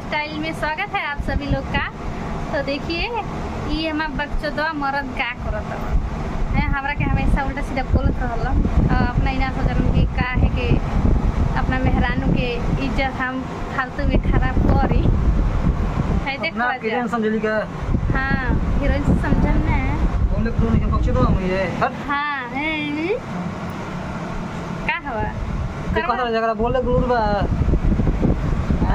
Style में स्वागत है आप सभी लोग का। तो देखिए ये हमार बच्चों मरद का करत है हमरा के हमेशा उल्टा सीधा बोलत रहल अपना इना सोचन कि का है कि अपना मेहरानू के इज्जत हम फालतू में खराब करी है। देख अपना हीरोइन समझली का। हां हीरोइन समझन ना बोले क्यों नहीं पक्ष तो हम ये हट। हां का हवा देखो जगह बोले गुरु बा।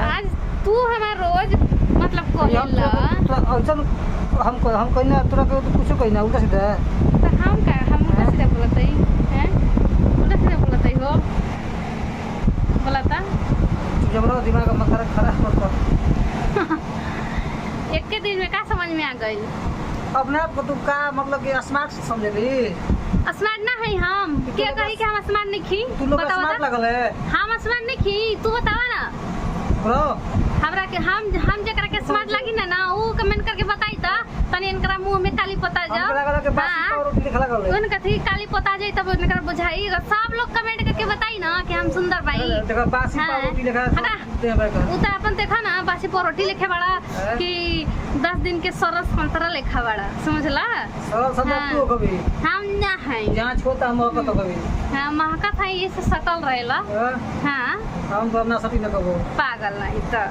आज तू हमार रोज मतलब कहेला तो हम कहना तोरा के तो कुछ कहना उल्टा सीधा। तो हम उल्टा सीधा बोलते हैं उल्टा सीधा बोलते हो बोलता जबरा दिमाग में खराब मत कर। एक के दिन में का समझ में आ गई अपने आप को तू का मतलब कि स्मार्ट समझली। स्मार्ट ना है हम क्या कही कि हम स्मार्ट नहीं खी तू लोग स्मार्ट लगल है। हम स्मार्ट नहीं खी तू बतावा ना ब्रो हमरा के हम जकरा के स्मार्ट लगी ना वो कमेंट करके बताई त तनी इनकरा मुंह में काली पता जा। हमको लगा के बासी और रोटी लिखला गले उनका थी काली पता जाई तब इनकरा बुझाई सब लोग कमेंट करके बताई ना कि हम सुंदर भाई देखो बासी और रोटी लिखा दे बका उ त अपन देखा ना बासी परोटी लिखे बड़ा कि 10 दिन के सरस संतरा लिखा बड़ा समझला। सरल समझ तू कभी हम ना है जांच होता हम तो कभी हां महका था ये से सकल रहेला। हां हम तो ना सती न कबो पागल नहीं तो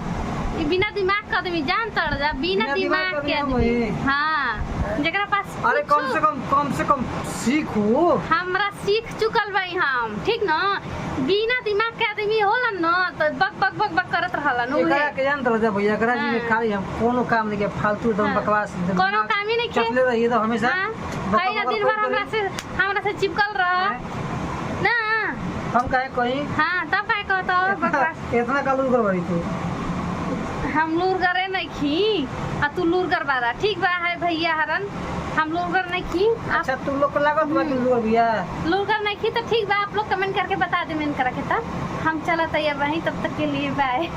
ये बिना दिमाग का आदमी जान तड़ जा बिना दिमाग के आदमी। हां जेकरा पास अरे कम से कम सीखो हमरा सीख चुकल भाई हम ठीक ना बिना दिमाग के आदमी होला न तो बक करत रहला न एकरा के जान तड़ जा भैया एकरा जी में खाली हम कोनो काम नहीं के फालतू एकदम बकवास कोनो काम ही नहीं चले रहिए तो हमेशा भाई ना दिन भर हमरा से चिपकल रह ना हम काहे कहीं। हां तब काहे कहतो बकवास इतना कालू करवाई तू हम लूर करे नहीं खी आ तू लूर कर बारा ठीक बा है भैया हरन हम लूर कर नहीं खी। अच्छा तू लोग को लागत बा कि लूर भैया लूर कर नहीं खी तो ठीक बा आप लोग कमेंट करके बता दे मैंने करा के तब हम चला तैयार रही तब तक के लिए बाय।